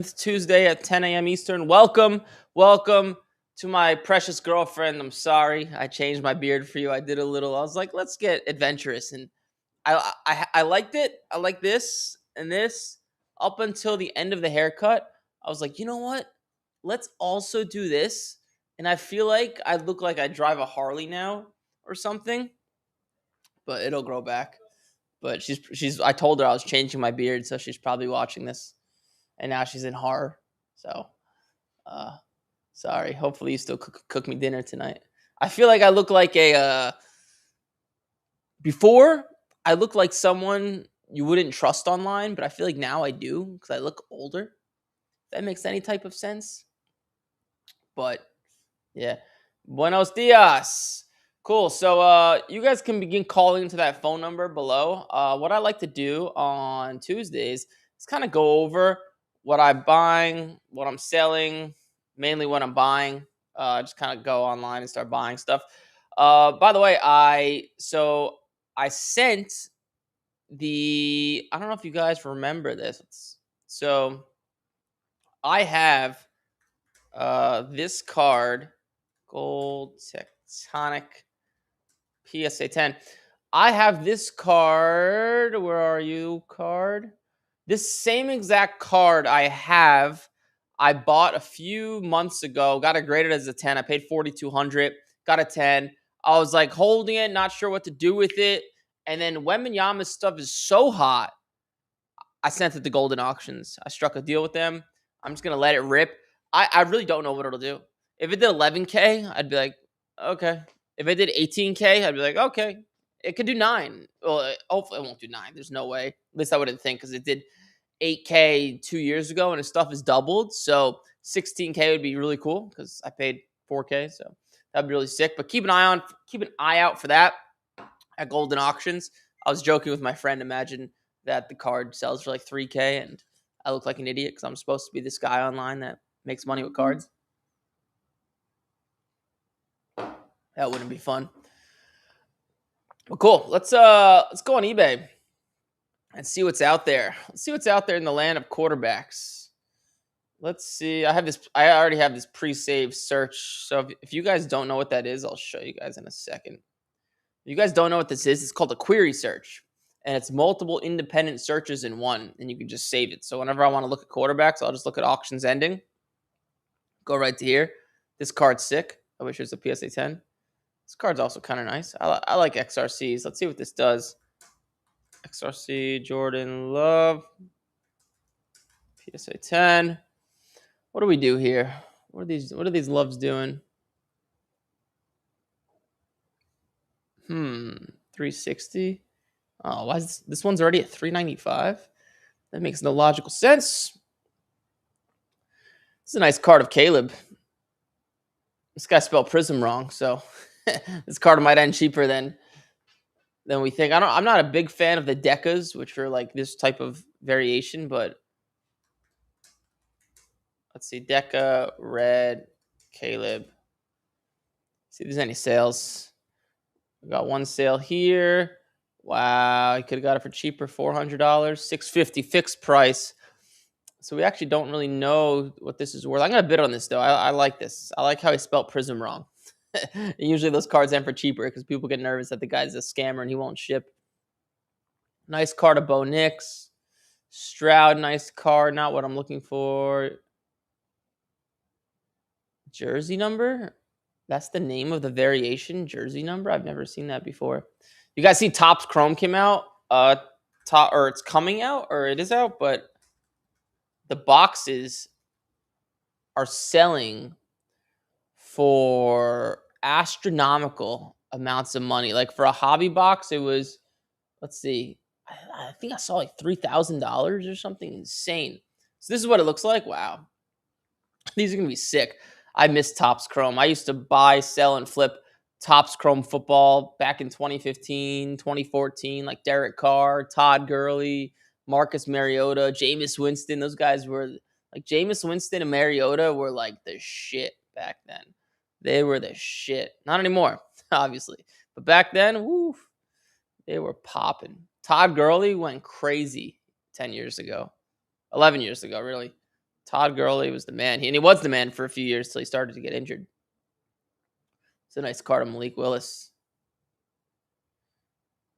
It's Tuesday at 10 a.m. Eastern. Welcome to my precious girlfriend. I'm sorry I changed my beard for you. I did a little. I was like, let's get adventurous, and I liked it. I like this and this up until the end of the haircut. I was like, you know what? Let's also do this, and I feel like I look like I drive a Harley now or something, but it'll grow back. But she's. I told her I was changing my beard, so she's probably watching this, and now she's in horror. So uh, sorry. Hopefully, you still cook me dinner tonight. I feel like I look like a. Before, I look like someone you wouldn't trust online, but I feel like now I do because I look older. If that makes any type of sense. But yeah. Buenos dias. Cool. So you guys can begin calling to that phone number below. What I like to do on Tuesdays is kind of go over what I'm buying, what I'm selling, mainly what I'm buying. Just kind of go online and start buying stuff. By the way, I sent I don't know if you guys remember this. So I have this card, Gold Tectonic PSA 10. I have this card. Where are you, card? This same exact card I bought a few months ago. Got it graded as a 10. I paid 4,200. Got a 10. I was like holding it, not sure what to do with it. And then Wembanyama's stuff is so hot. I sent it to Golden Auctions. I struck a deal with them. I'm just gonna let it rip. I really don't know what it'll do. If it did 11K, I'd be like, okay. If it did 18K, I'd be like, okay. It could do 9. Well, hopefully it won't do 9. There's no way. At least I wouldn't think, because it did 8K 2 years ago and its stuff is doubled. So 16K would be really cool because I paid 4K. So that'd be really sick. But keep an eye out for that at Golden Auctions. I was joking with my friend. Imagine that the card sells for like 3K and I look like an idiot because I'm supposed to be this guy online that makes money with cards. That wouldn't be fun. But cool. Let's go on eBay and see what's out there. Let's see what's out there in the land of quarterbacks. Let's see. I already have this pre-saved search. So if you guys don't know what that is, I'll show you guys in a second. If you guys don't know what this is, it's called a query search. And it's multiple independent searches in one, and you can just save it. So whenever I want to look at quarterbacks, I'll just look at auctions ending. Go right to here. This card's sick. I wish it was a PSA 10. This card's also kind of nice. I like XRCs. Let's see what this does. XRC, Jordan Love, PSA 10. What do we do here? What are these loves doing? 360. Oh, why is this one's already at 395? That makes no logical sense. This is a nice card of Caleb. This guy spelled Prism wrong, so this card might end cheaper than we think. I'm not a big fan of the Decas, which are like this type of variation, but let's see. Deca, red, Caleb. See if there's any sales. We got one sale here. Wow, you could have got it for cheaper, $400, $650 fixed price. So we actually don't really know what this is worth. I'm gonna bid on this though. I like this. I like how he spelled Prism wrong. Usually those cards end for cheaper because people get nervous that the guy's a scammer and he won't ship. Nice card of Bo Nix. Stroud, nice card. Not what I'm looking for. Jersey number? That's the name of the variation, jersey number? I've never seen that before. You guys see Topps Chrome came out? It's coming out, or it is out, but the boxes are selling for astronomical amounts of money. Like for a hobby box, it was, let's see, I think I saw like $3,000 or something insane. So this is what it looks like. Wow. These are going to be sick. I miss Topps Chrome. I used to buy, sell, and flip Topps Chrome football back in 2015, 2014, like Derek Carr, Todd Gurley, Marcus Mariota, Jameis Winston. Those guys were like Jameis Winston and Mariota were like the shit back then. They were the shit. Not anymore, obviously. But back then, woo, they were popping. Todd Gurley went crazy 10 years ago. 11 years ago, really. Todd Gurley was the man. And he was the man for a few years till he started to get injured. It's a nice card of Malik Willis.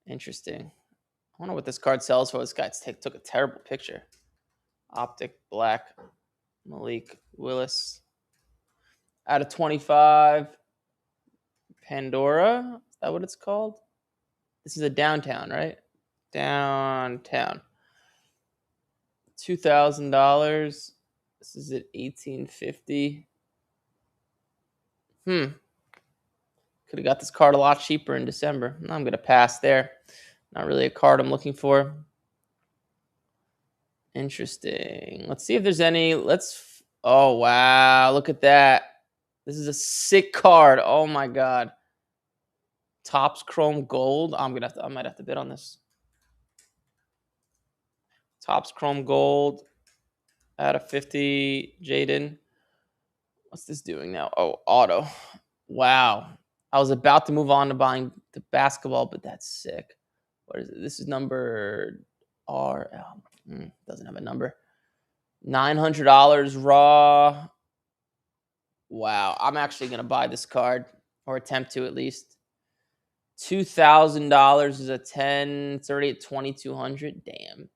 Interesting. I wonder what this card sells for. This guy took a terrible picture. Optic black Malik Willis. Out of 25. Pandora. Is that what it's called? This is a downtown, right? Downtown. $2,000. This is at $1,850. Could have got this card a lot cheaper in December. I'm going to pass there. Not really a card I'm looking for. Interesting. Let's see if there's any. Oh, wow. Look at that. This is a sick card. Oh, my God. Topps Chrome Gold. I might have to bid on this. Topps Chrome Gold. Out of 50. Jaden. What's this doing now? Oh, auto. Wow. I was about to move on to buying the basketball, but that's sick. What is it? This is number RL. Doesn't have a number. $900 raw. Wow. I'm actually going to buy this card, or attempt to at least. $2,000 is a 10. It's already at $2,200. Damn.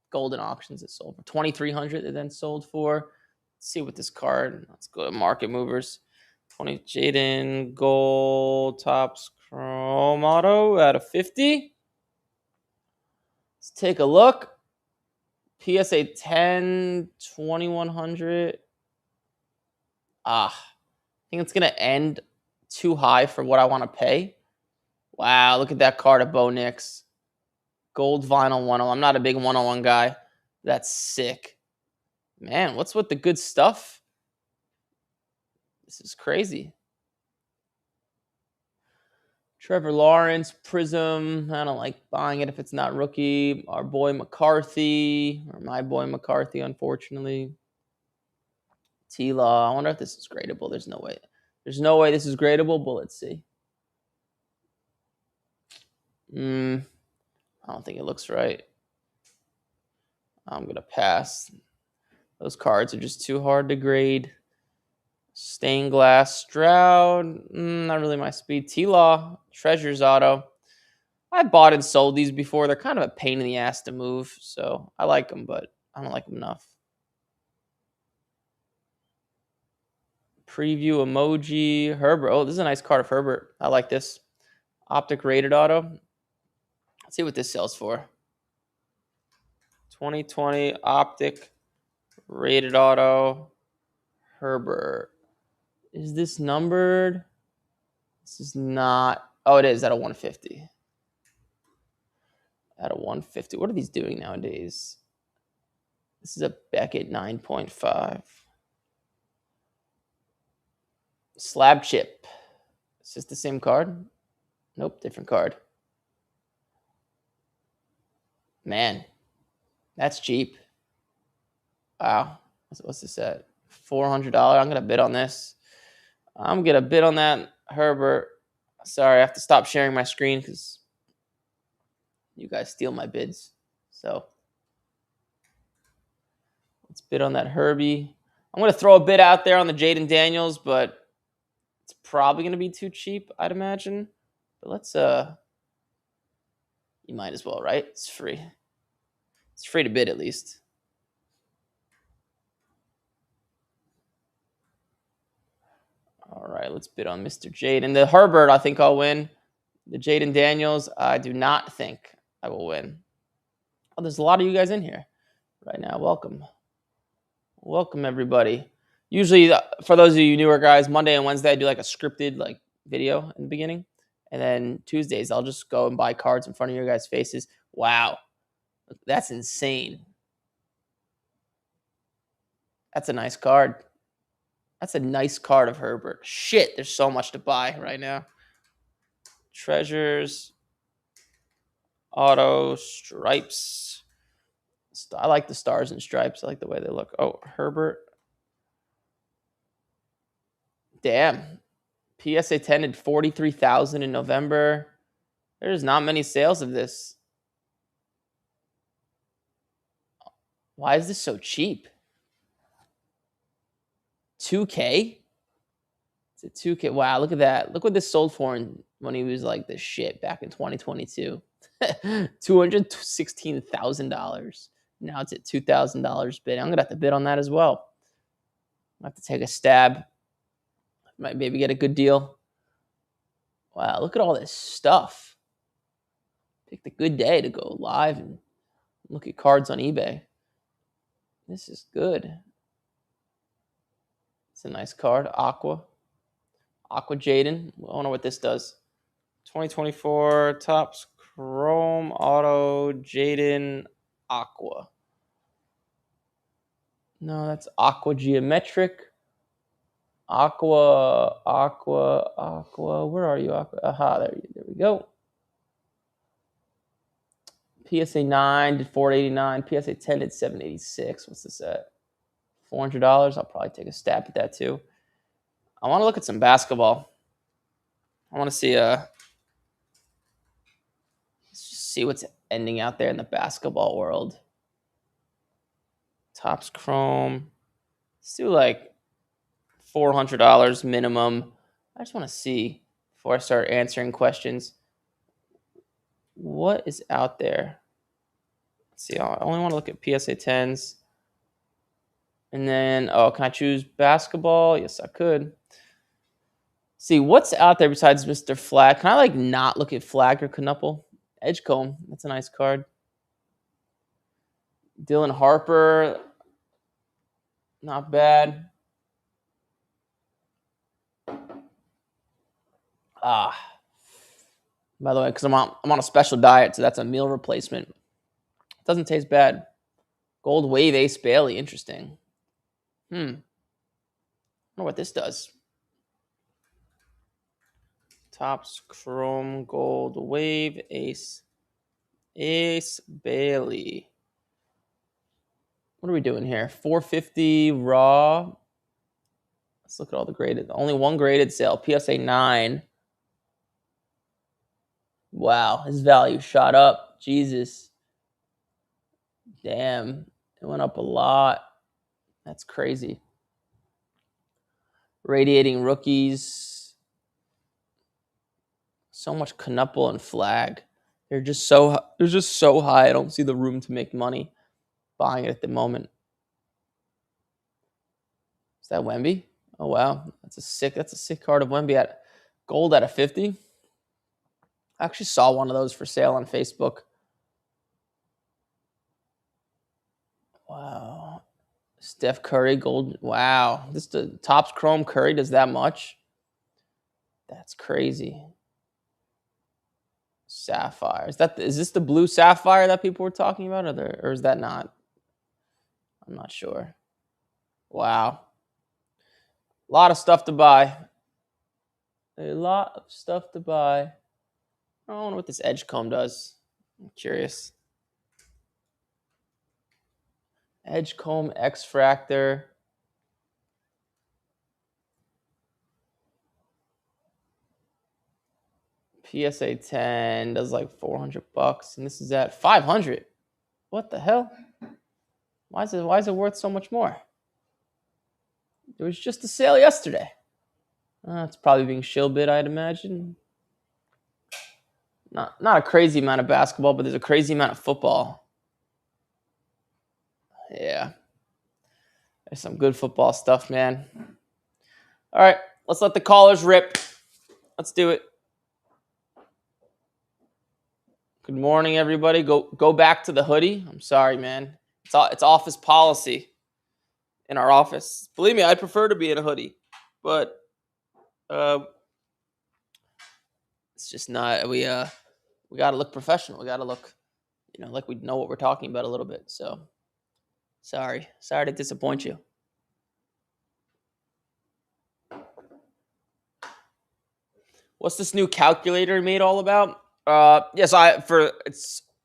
Golden auctions it sold for $2,300. It then sold for. Let's see what this card. Let's go to market movers. 20 Jaden Gold Topps Chrome Auto out of 50. Let's take a look. PSA 10, 2,100. I think it's going to end too high for what I want to pay. Wow, look at that card of Bo Nix. Gold vinyl 101. I'm not a big 101 guy. That's sick. Man, what's with the good stuff? This is crazy. Trevor Lawrence, Prism. I don't like buying it if it's not rookie. Our boy McCarthy, or my boy McCarthy, unfortunately. T-Law. I wonder if this is gradable. There's no way. There's no way this is gradable, but let's see. I don't think it looks right. I'm going to pass. Those cards are just too hard to grade. Stained glass Stroud. Not really my speed. T-Law. Treasures auto. I bought and sold these before. They're kind of a pain in the ass to move. So I like them, but I don't like them enough. Preview emoji. Herbert. Oh, this is a nice card of Herbert. I like this. Optic rated auto. Let's see what this sells for. 2020 Optic rated auto. Herbert. Is this numbered? This is not. Oh, it is at a 150. At a 150. What are these doing nowadays? This is a Beckett 9.5. Slab chip. Is this the same card? Nope, different card. Man, that's cheap. Wow. What's this at? $400. I'm going to bid on this. I'm going to bid on that Herbert. Sorry, I have to stop sharing my screen because you guys steal my bids. So let's bid on that Herbie. I'm going to throw a bid out there on the Jaden Daniels, but it's probably going to be too cheap, I'd imagine. But let's, you might as well, right? It's free. It's free to bid at least. All right, let's bid on Mr. Jaden. The Herbert, I think I'll win. The Jaden Daniels, I do not think I will win. Oh, there's a lot of you guys in here right now. Welcome. Welcome, everybody. Usually, for those of you newer guys, Monday and Wednesday, I do like a scripted video in the beginning. And then Tuesdays, I'll just go and buy cards in front of your guys' faces. Wow. That's insane. That's a nice card. That's a nice card of Herbert. Shit, there's so much to buy right now. Treasures. Auto. Stripes. I like the stars and stripes. I like the way they look. Oh, Herbert. Damn. PSA 10 at 43,000 in November. There's not many sales of this. Why is this so cheap? 2K. It's a 2K. Wow, look at that. Look what this sold for when he was like the shit back in 2022. $216,000. Now it's at $2,000 bid. I'm gonna have to bid on that as well. I have to take a stab. Might maybe get a good deal. Wow, look at all this stuff. Picked a good day to go live and look at cards on eBay. This is good. It's a nice card. Aqua Jaden. I don't know what this does. 2024 Topps Chrome Auto Jaden Aqua. No, that's Aqua Geometric. Aqua. Where are you, Aqua? Aha, there we go. PSA 9 did 489. PSA 10 did 786. What's this at? $400. I'll probably take a stab at that too. I want to look at some basketball. I want to see let's just see what's ending out there in the basketball world. Topps Chrome. Let's do like $400 minimum. I just want to see before I start answering questions. What is out there? Let's see. I only want to look at PSA 10s. And then, can I choose basketball? Yes, I could. See, what's out there besides Mr. Flag? Can I like not look at Flag or Knuppel? Edgecomb. That's a nice card. Dylan Harper. Not bad. By the way, because I'm on a special diet, so that's a meal replacement. It doesn't taste bad. Gold Wave Ace Bailey. Interesting. I wonder what this does. Topps Chrome Gold Wave Ace Bailey. What are we doing here? 450 raw. Let's look at all the graded. Only one graded sale. PSA 9. Wow, his value shot up. Jesus. Damn. It went up a lot. That's crazy. Radiating rookies. So much Knuppel and Flag. They're just so high. I don't see the room to make money buying it at the moment. Is that Wemby? Oh wow, that's a sick card of Wemby at gold out of 50. I actually saw one of those for sale on Facebook. Wow. Steph Curry gold. Wow. This the Topps Chrome Curry does that much? That's crazy. Sapphire. Is this the blue sapphire that people were talking about, or is that not? I'm not sure. Wow. A lot of stuff to buy. A lot of stuff to buy. I don't know what this Edgecomb does. I'm curious. Edgecomb X-Fractor. PSA 10 does like $400, and this is at $500. What the hell? Why is it worth so much more? There was just a sale yesterday. It's probably being shill bid, I'd imagine. Not a crazy amount of basketball, but there's a crazy amount of football. Yeah. There's some good football stuff, man. All right, let's let the callers rip. Let's do it. Good morning, everybody. Go back to the hoodie. I'm sorry, man. It's office policy in our office. Believe me, I prefer to be in a hoodie, but it's just not. We got to look professional. We got to look, like we know what we're talking about a little bit. So sorry to disappoint you. What's this new calculator made all about? Yes,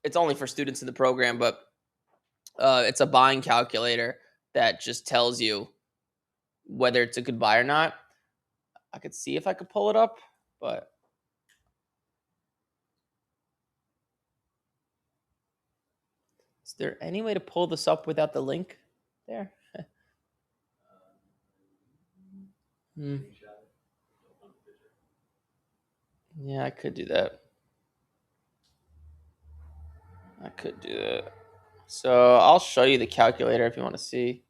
it's only for students in the program, but it's a buying calculator that just tells you whether it's a good buy or not. I could see if I could pull it up, but is there any way to pull this up without the link there? Hmm. Yeah, I could do that. I could do that. So I'll show you the calculator if you want to see.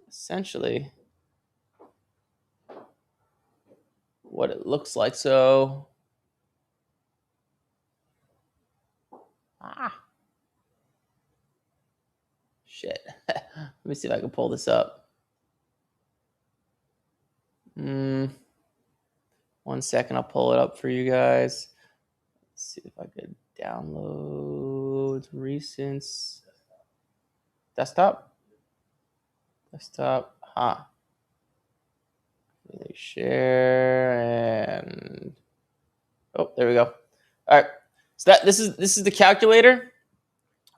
Essentially, what it looks like. So, ah, shit. Let me see if I can pull this up. Mm, 1 second, I'll pull it up for you guys. Let's see if I could download recents. Desktop? Desktop. Share and oh, there we go. All right. So this is the calculator,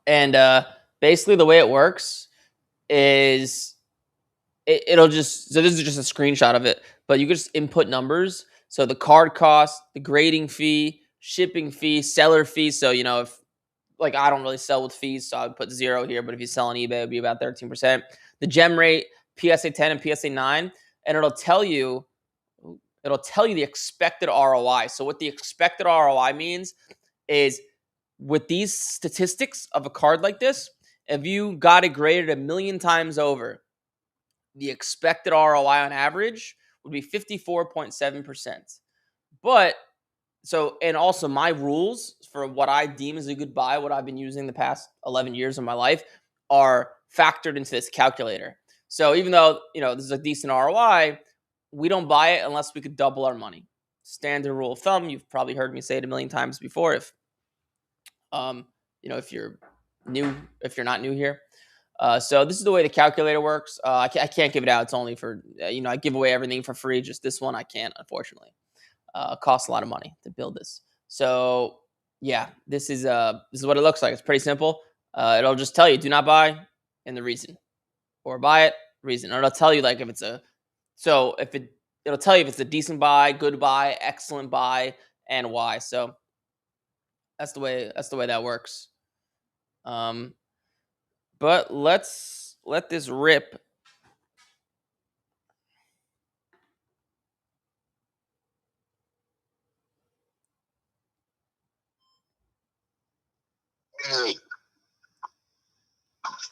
and basically the way it works is it'll just so this is just a screenshot of it, but you can just input numbers. So the card cost, the grading fee, shipping fee, seller fee. So if like I don't really sell with fees, so I would put 0 here. But if you sell on eBay, it would be about 13%. The gem rate, PSA 10 and PSA 9, and it'll tell you the expected ROI. So what the expected ROI means is with these statistics of a card like this, if you got it graded 1,000,000 times over, the expected ROI on average would be 54.7%. But and also my rules for what I deem as a good buy, what I've been using the past 11 years of my life, are factored into this calculator. So even though, this is a decent ROI, we don't buy it unless we could double our money. Standard rule of thumb, you've probably heard me say it 1,000,000 times before. Um, if you're if you're not new here. So this is the way the calculator works. I can't give it out. It's only for, I give away everything for free. Just this one, I can't, unfortunately. It costs a lot of money to build this. So yeah, this is what it looks like. It's pretty simple. It'll just tell you do not buy and the reason, or buy it reason. Or it'll tell you like if it's it'll tell you if it's a decent buy, good buy, excellent buy, and why. So that's the way that works. Um, but let's let this rip. Hey,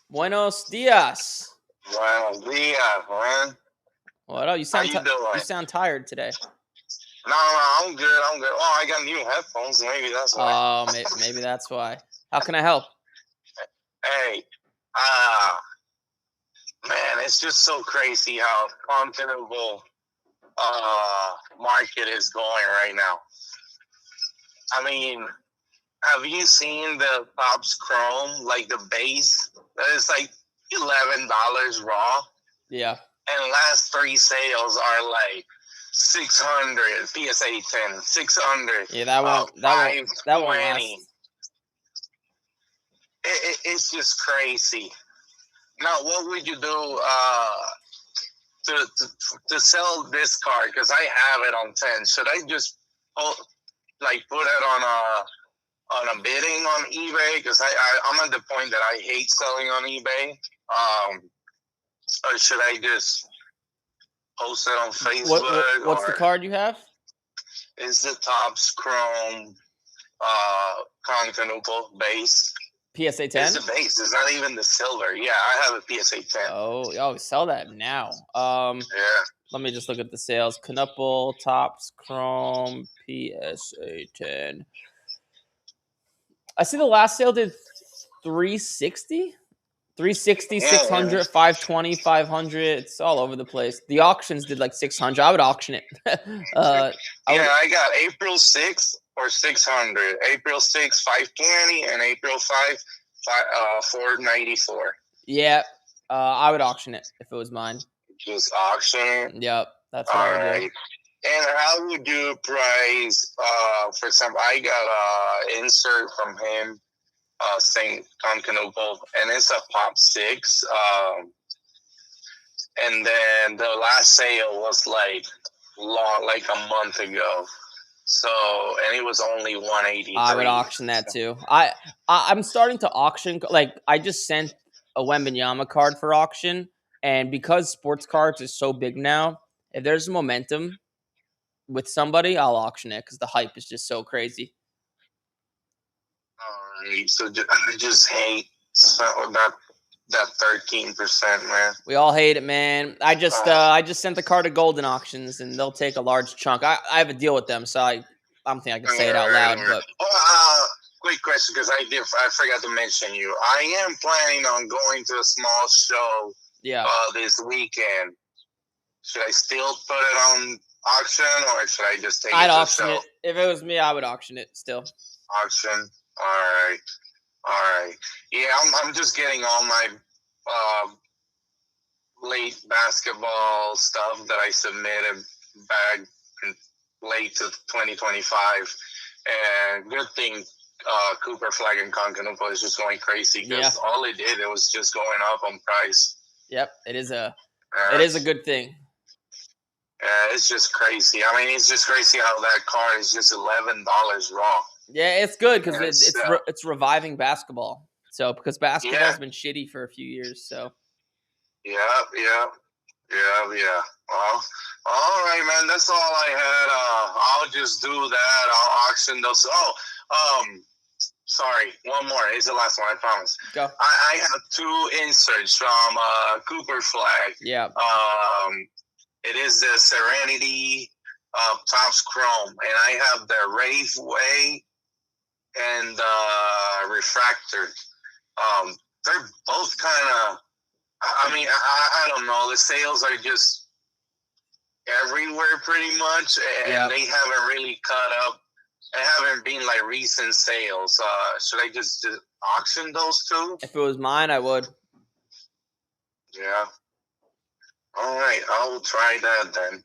Buenos dias. buenos dias, man. What up? You How sound you you doing? sound tired today. No, I'm good. I'm good. Oh, I got new headphones. Maybe that's why. Oh, maybe that's why. How can I help? Hey, uh, man, it's just so crazy how confidentable market is going right now. I mean, have you seen the Pops Chrome, like the base? It's like $11 raw. Yeah. And last 3 sales are like 600 PSA 10, 600, Yeah, that won't 520. last. It's just crazy. Now, what would you do to, to to sell this card? Because I have it on 10. Should I just put it on a bidding on eBay? Because I'm at the point that I hate selling on eBay. Or should I just post it on Facebook? What's the card you have? Is the Topps Chrome Constantinople base? PSA 10? It's the base. It's not even the silver. Yeah, I have a PSA 10. Oh, sell that now. Yeah. Let me just look at the sales. Knuppel, Topps, Chrome, PSA 10. I see the last sale did 360. 360, Yeah, 600, 520, 500. It's all over the place. The auctions did like 600. I would auction it. I got April 6th or 600. April 6th, 520, and April 5, 494. Yeah, I would auction it if it was mine. Just auction. Yep, that's what I would do. And how would you price? For example, I got insert from him, Saint Constantinople, and it's a pop 6. And then the last sale was like a month ago. So, and it was only 183. I would auction that too. I'm starting to auction. Like I just sent a Wembanyama card for auction, and because sports cards is so big now, If there's momentum with somebody, I'll auction it because the hype is just so crazy. All right. So I just hate that 13%, man. We all hate it, man. I just sent the car to Golden Auctions, and they'll take a large chunk. I have a deal with them, so I don't think I can say it out loud. But quick question, because I forgot to mention you. I am planning on going to a small show. Yeah. This weekend. Should I still put it on auction, or should I just take it to I'd the auction show? it. If it was me, I would auction it still. Auction. All right. Yeah, I'm just getting all my late basketball stuff that I submitted back in late to 2025. And good thing Cooper Flag and Concanupo is just going crazy because all it did, it was just going up on price. Yep, it is a good thing. It's just crazy. I mean, it's just crazy how that card is just $11 raw. Yeah, it's good because it's reviving basketball. So because basketball's been shitty for a few years, so. Yeah. Well, all right, man. That's all I had. I'll just do that. I'll auction those. Sorry. One more. It's the last one. I promise. Go. I have 2 inserts from Cooper Flag. Yeah. It is the Serenity Topps Chrome, and I have the Rave Way and the Refractor. They're both kind of. I mean, I don't know. The sales are just everywhere pretty much, and they haven't really caught up. They haven't been like recent sales. Should I just auction those 2? If it was mine, I would. Yeah. All right, I'll try that then.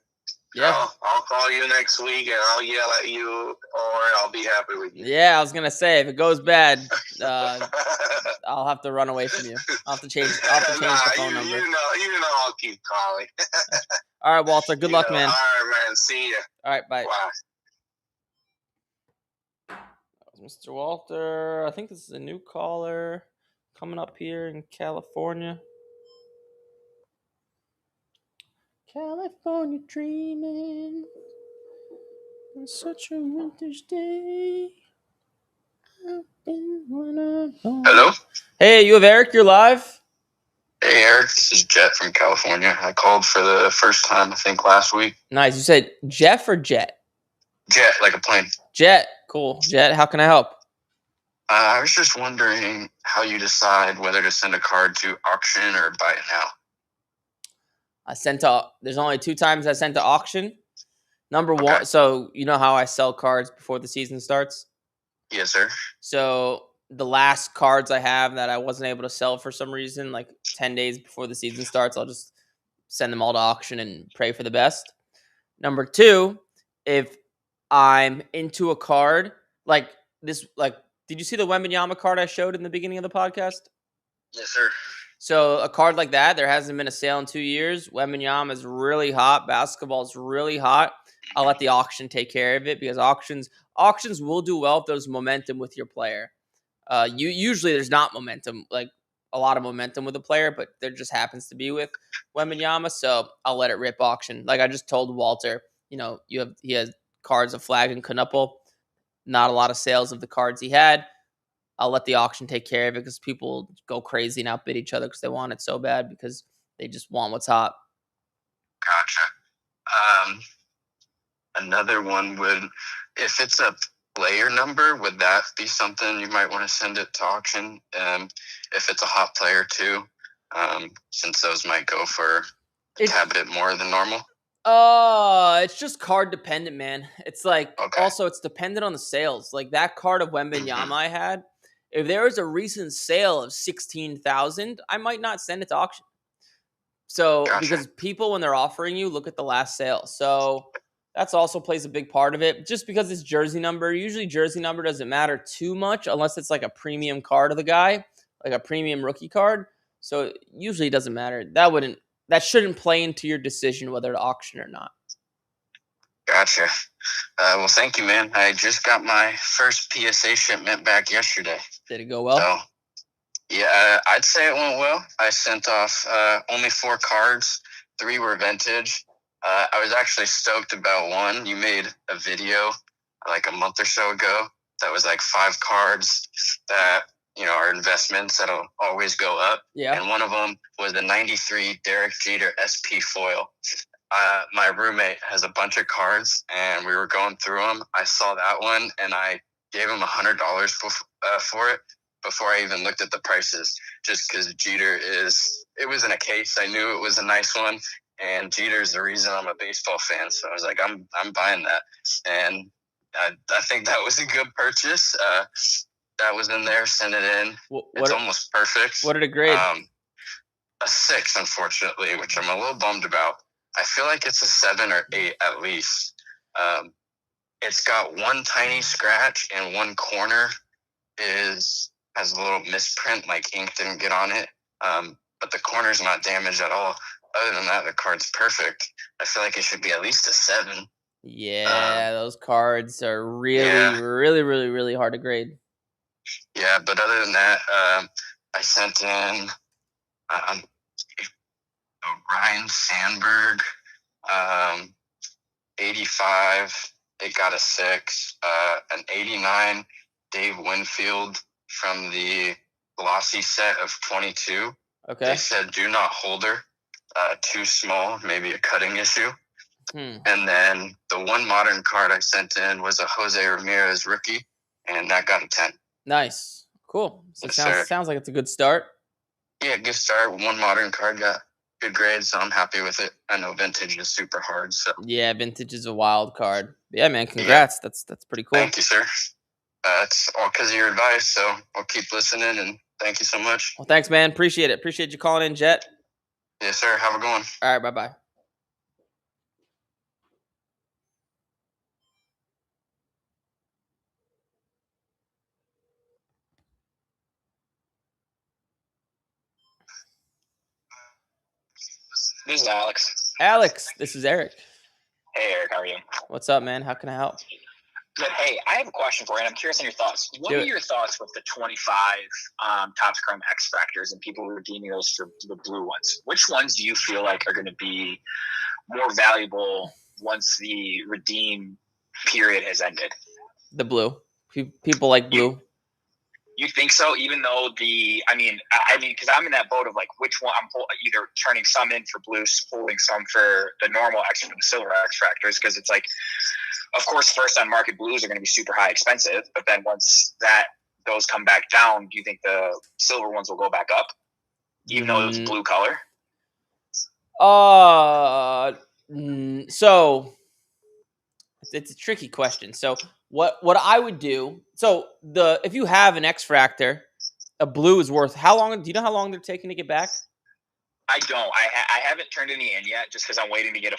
Yeah. I'll call you next week and I'll yell at you, or I'll be happy with you. Yeah, I was gonna say if it goes bad, I'll have to run away from you. I'll have to change the phone number. You know, I'll keep calling. All right, Walter. Good luck, man. All right, man. See ya. All right, bye. Bye. That was Mr. Walter. I think this is a new caller coming up here in California. California dreaming on such a winter's day. Hello? Hey, you have Eric? You're live? Hey, Eric. This is Jet from California. I called for the first time, I think, last week. Nice. You said Jeff or Jet? Jet, like a plane. Jet. Cool. Jet, how can I help? I was just wondering how you decide whether to send a card to auction or buy it now. There's only 2 times I sent to auction. Number one, so you know how I sell cards before the season starts? Yes, sir. So the last cards I have that I wasn't able to sell for some reason, like 10 days before the season starts, I'll just send them all to auction and pray for the best. Number 2, if I'm into a card, like this, did you see the Wembanyama card I showed in the beginning of the podcast? Yes, sir. So a card like that, there hasn't been a sale in 2 years. Wembanyama is really hot. Basketball is really hot. I'll let the auction take care of it because auctions will do well if there's momentum with your player. Usually there's not momentum, like a lot of momentum with a player, but there just happens to be with Wembanyama. So I'll let it rip auction. Like I just told Walter, he has cards of Flag and Canupo. Not a lot of sales of the cards he had. I'll let the auction take care of it because people go crazy and outbid each other because they want it so bad because they just want what's hot. Gotcha. Another one would, if it's a player number, would that be something you might want to send it to auction? If it's a hot player too, since those might go for a tad bit more than normal. It's just card dependent, man. It's like also it's dependent on the sales. Like that card of Wembanyama I had. If there was a recent sale of 16,000, I might not send it to auction. So because people, when they're offering you, look at the last sale. So that's also plays a big part of it. Just because it's jersey number, usually jersey number doesn't matter too much unless it's like a premium card of the guy, like a premium rookie card. So it usually doesn't matter. That shouldn't play into your decision whether to auction or not. Gotcha. Well, thank you, man. I just got my first PSA shipment back yesterday. Did it go well? So, yeah, I'd say it went well. I sent off only 4 cards. 3 were vintage. I was actually stoked about one. You made a video like a month or so ago that was like 5 cards that are investments that'll always go up. Yeah. And one of them was the '93 Derek Jeter SP foil. My roommate has a bunch of cards, and we were going through them. I saw that one, and I gave him $100 for it before I even looked at the prices. Just because Jeter it was in a case. I knew it was a nice one, and Jeter's the reason I'm a baseball fan. So I was like, I'm buying that, and I think that was a good purchase. That was in there. Send it in. It's almost perfect. What did it grade? A 6, unfortunately, which I'm a little bummed about. I feel like it's a 7 or 8 at least. It's got one tiny scratch, and one corner has a little misprint, like ink didn't get on it. But the corner's not damaged at all. Other than that, the card's perfect. I feel like it should be at least a 7. Yeah, those cards are really hard to grade. Yeah, but other than that, I sent in Ryan Sandberg, 85. It got a 6. An 89 Dave Winfield from the glossy set of 22. Okay. They said do not hold her. Too small, maybe a cutting issue. And then the one modern card I sent in was a Jose Ramirez rookie, and that got a 10. Nice. Cool. So Yes, sounds like it's a good start. Yeah, good start. One modern card got good grades, so I'm happy with it. I know vintage is super hard, so yeah, vintage is a wild card. Yeah, man, congrats. Yeah. That's pretty cool. Thank you, sir. It's all because of your advice, so I'll keep listening, and thank you so much. Well, thanks, man. Appreciate it. Appreciate you calling in, Jet. Yes, sir. Have a good one. All right, bye-bye. This is Alex. Alex, this is Eric. Hey, Eric, how are you? What's up, man? How can I help? Good. Hey, I have a question for you, and I'm curious on your thoughts. What are your thoughts with the 25 Topps Chrome X Factors and people redeeming those for the blue ones? Which ones do you feel like are going to be more valuable once the redeem period has ended? The blue. People like blue. You think so? Even though because I'm in that boat of like which one I'm either turning some in for blue, holding some for the normal X and the silver X Factors, because it's like, of course, first on market blues are going to be super high expensive, but then once those come back down, do you think the silver ones will go back up, even though it's blue color? So it's a tricky question. So what I would do? So if you have an X Fractor, a blue is worth how long? Do you know how long they're taking to get back? I don't. I haven't turned any in yet, just because I'm waiting to get I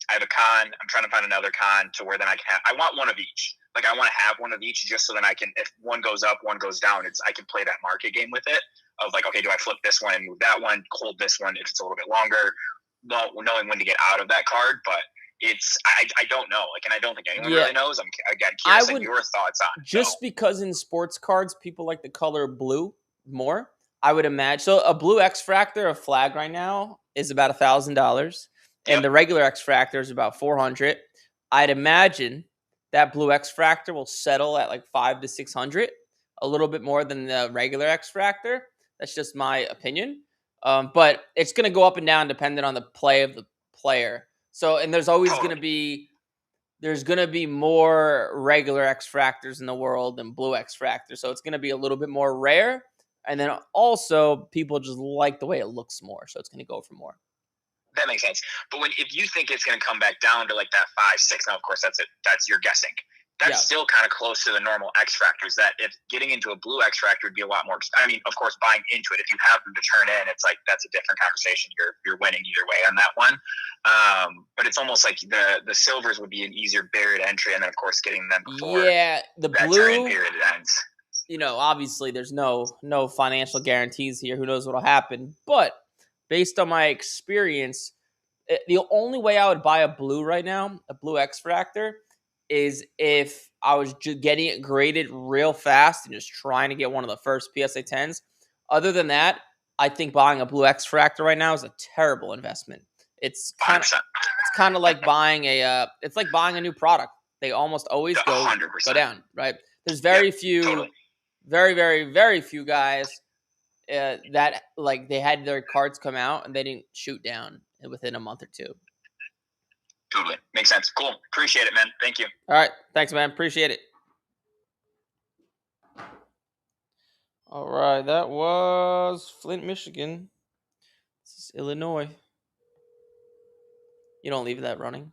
have a con. I'm trying to find another con to where then I want one of each. Like I want to have one of each, just so then I can, if one goes up, one goes down, I can play that market game with it of like, okay, do I flip this one and move that one, hold this one if it's a little bit longer, knowing when to get out of that card. But I don't know. Like, and I don't think anyone really knows. I'm again curious on your thoughts on it. Just because in sports cards people like the color blue more, I would imagine. So a blue X Fractor, a flag right now, is about $1,000. And the regular X Fractor is about $400. I'd imagine that blue X Fractor will settle at like $500 to $600, a little bit more than the regular X Fractor. That's just my opinion. But it's going to go up and down depending on the play of the player. So, and there's always going to be more regular X Fractors in the world than blue X Fractors. So it's going to be a little bit more rare. And then also people just like the way it looks more. So it's going to go for more. That makes sense. But if you think it's going to come back down to like that 5, 6, now of course that's your guessing. That's still kind of close to the normal X Fractors. That if getting into a blue X Fractor would be a lot more. I mean, of course, buying into it, if you have them to turn in, it's like that's a different conversation. You're winning either way on that one. But it's almost like the silvers would be an easier barrier to entry, and then of course getting them before the that blue turn-in period ends. Obviously there's no financial guarantees here. Who knows what'll happen? But based on my experience, the only way I would buy a blue right now, a blue X Fractor, is if I was just getting it graded real fast and just trying to get one of the first PSA 10s. Other than that, I think buying a blue X Fractor right now is a terrible investment. It's 100%. kind of like buying it's like buying a new product. They almost always go 100%. down, right? There's very few, totally. very, very, very few guys that like they had their cards come out and they didn't shoot down within a month or two. Totally. Makes sense. Cool. Appreciate it, man. Thank you. All right. Thanks, man. Appreciate it. All right. That was Flint, Michigan. This is Illinois. You don't leave that running?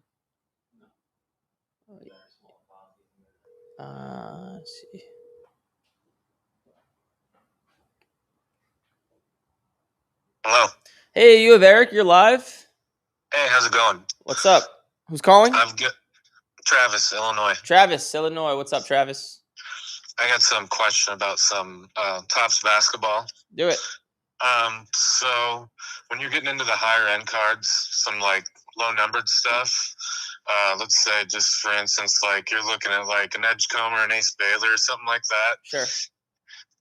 Let's see. Hello. Hey, you have Eric. You're live. Hey, how's it going? What's up? Who's calling? I'm good. Travis, Illinois. Travis, Illinois. What's up, Travis? I got some question about some Topps basketball. Do it. So when you're getting into the higher end cards, some like low numbered stuff, let's say just for instance, like you're looking at like an Edgecombe, an Ace Baylor or something like that. Sure.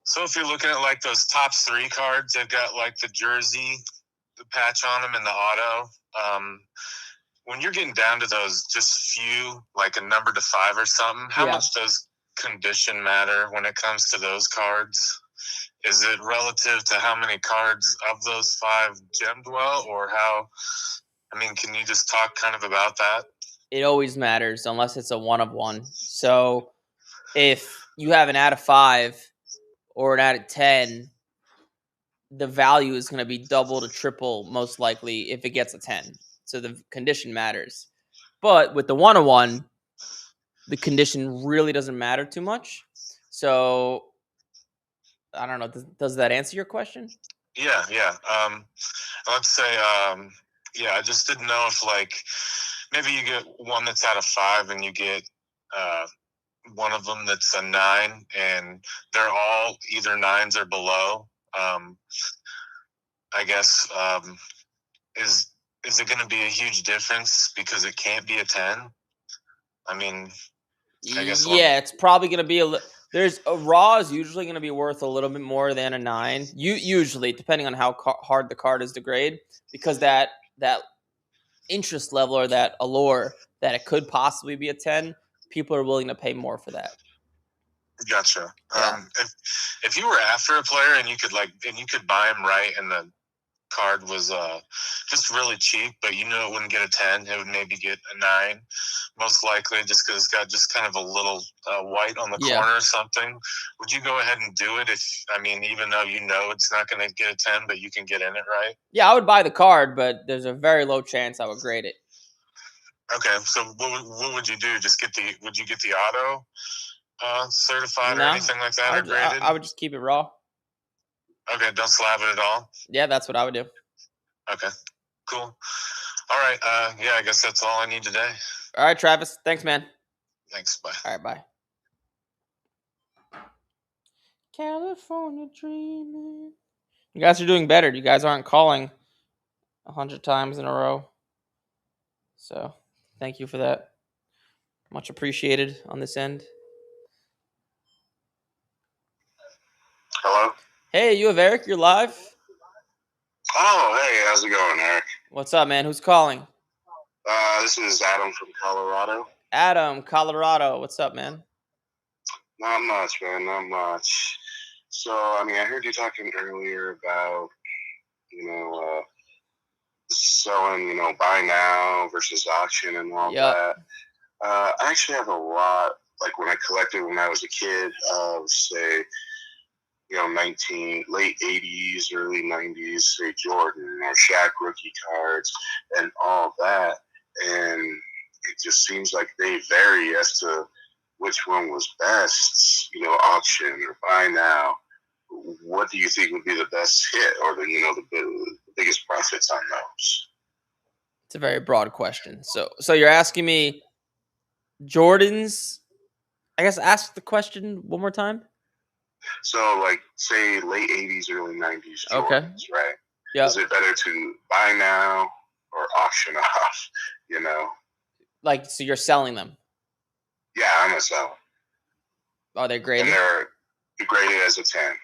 So if you're looking at like those Topps 3 cards, they've got like the jersey, the patch on them, and the auto. When you're getting down to those just few, like a number to 5 or something, how much does condition matter when it comes to those cards? Is it relative to how many cards of those 5 gemmed well, or how? I mean, can you just talk kind of about that? It always matters unless it's a 1 of 1. So if you have an out of 5 or an out of 10, the value is going to be double to triple most likely if it gets a 10. So the condition matters. But with the 1 of 1, the condition really doesn't matter too much. So I don't know. Does that answer your question? Yeah. Let's say, I just didn't know if like maybe you get one that's out of 5 and you get one of them that's a 9 and they're all either 9s or below. I guess is it going to be a huge difference because it can't be a 10? I mean, I guess it's probably going to be there's a raw is usually going to be worth a little bit more than a 9. Usually, depending on how hard the card is to grade, because that interest level or that allure that it could possibly be a 10, people are willing to pay more for that. Gotcha. Yeah. If you were after a player and you could buy him right, and the card was just really cheap, but you know it wouldn't get a 10, it would maybe get a 9, most likely, just because it's got just kind of a little white on the corner or something. Would you go ahead and do it even though you know it's not going to get a 10, but you can get in it right? Yeah, I would buy the card, but there's a very low chance I would grade it. Okay, so what would you do? Would you get the auto certified or anything like that, or graded? I would just keep it raw. Okay, don't slab it at all? Yeah, that's what I would do. Okay, cool. All right, I guess that's all I need today. All right, Travis. Thanks, man. Thanks, bye. All right, bye. California dreaming. You guys are doing better. You guys aren't calling 100 times in a row. So, thank you for that. Much appreciated on this end. Hello? Hey, you have Eric. You're live. Oh, hey, how's it going, Eric? What's up, man? Who's calling? This is Adam from Colorado. Adam, Colorado. What's up, man? Not much, man. Not much. So, I heard you talking earlier about, selling, buy now versus auction and all that. I actually have a lot, like when I collected when I was a kid, of, say, late 80s, early 90s, say Jordan or Shaq rookie cards and all that. And it just seems like they vary as to which one was best, auction or buy now. What do you think would be the best hit or the biggest profits on those? It's a very broad question. So you're asking me Jordan's, I guess ask the question one more time. So, like, say late 80s, early 90s Jordans, right? Yeah. Is it better to buy now or auction off, Like, so you're selling them? Yeah, I'm going to sell them. Oh, they're graded? And they're graded as a 10.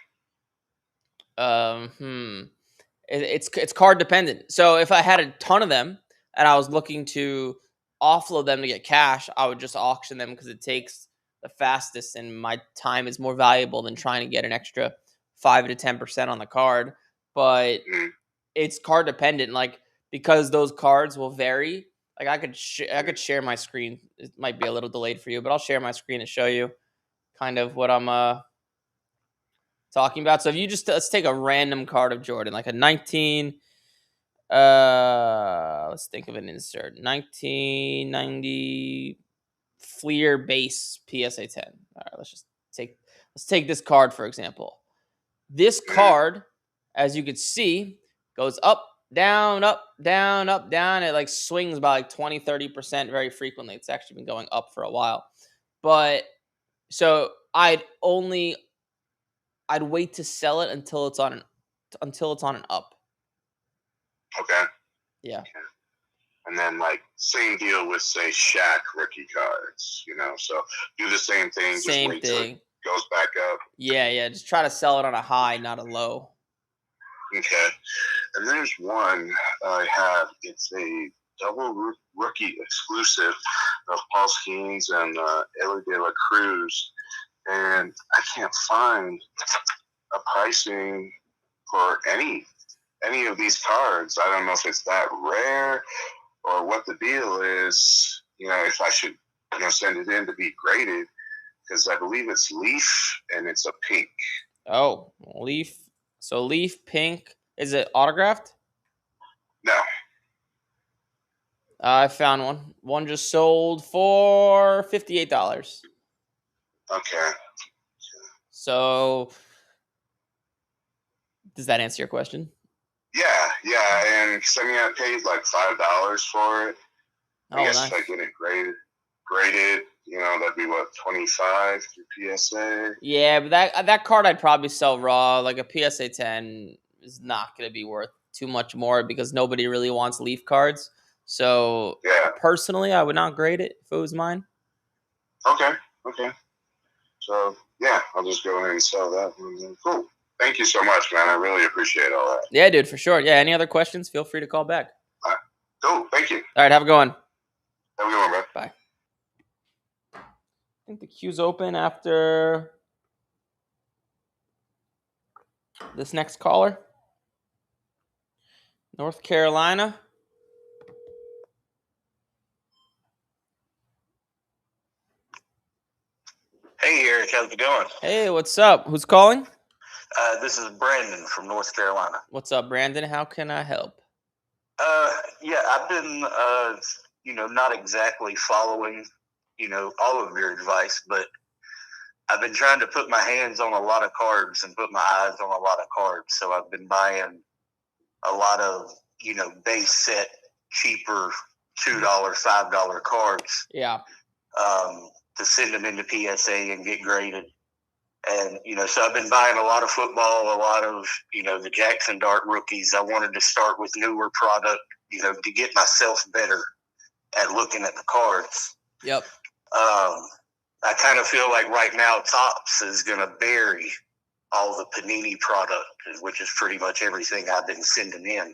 It's card dependent. So if I had a ton of them, and I was looking to offload them to get cash, I would just auction them because it takes the fastest, and my time is more valuable than trying to get an extra 5 to 10% on the card. But it's card dependent, like because those cards will vary. Like I could share my screen. It might be a little delayed for you, but I'll share my screen and show you kind of what I'm talking about. So if you just let's take a random card of Jordan, like a 19. Let's think of an insert. 1990 Fleer base PSA 10. All right, let's take this card for example. This card, as you can see, goes up, down, up, down, up, down. It like swings by like 20-30% very frequently. It's actually been going up for a while. But so I'd wait to sell it until it's on an up. Okay. Yeah. And then, like, same deal with, say, Shaq rookie cards, so do the same thing. Same just wait thing. till it goes back up. Yeah. Just try to sell it on a high, not a low. Okay. And there's one I have. It's a double rookie exclusive of Paul Skeens and Ellie De La Cruz. And I can't find a pricing for any of these cards. I don't know if it's that rare or what the deal is, if I should, send it in to be graded, because I believe it's Leaf and it's a pink. Oh, Leaf. So Leaf pink. Is it autographed? No. I found one. One just sold for $58. Okay. So, does that answer your question? Yeah, and I paid like $5 for it. I guess nice. if I get it graded, that'd be what, 25 through PSA. Yeah, but that card I'd probably sell raw. Like a PSA 10 is not going to be worth too much more because nobody really wants Leaf cards. So, personally, I would not grade it if it was mine. Okay. So, yeah, I'll just go ahead and sell that one. Cool. Thank you so much, man. I really appreciate all that. Yeah, dude, for sure. Yeah, any other questions? Feel free to call back. All right. Cool. Thank you. All right, have a good one. Have a good one, bro. Bye. I think the queue's open after this next caller. North Carolina. Hey, Eric. How's it going? Hey, what's up? Who's calling? This is Brandon from North Carolina. What's up, Brandon? How can I help? Yeah, I've been, not exactly following, all of your advice, but I've been trying to put my hands on a lot of cards and put my eyes on a lot of cards. So I've been buying a lot of, base set, cheaper $2, $5 cards. Yeah. To send them into PSA and get graded. And, so I've been buying a lot of football, a lot of, the Jackson Dart rookies. I wanted to start with newer product, to get myself better at looking at the cards. Yep. I kind of feel like right now Topps is going to bury all the Panini product, which is pretty much everything I've been sending in.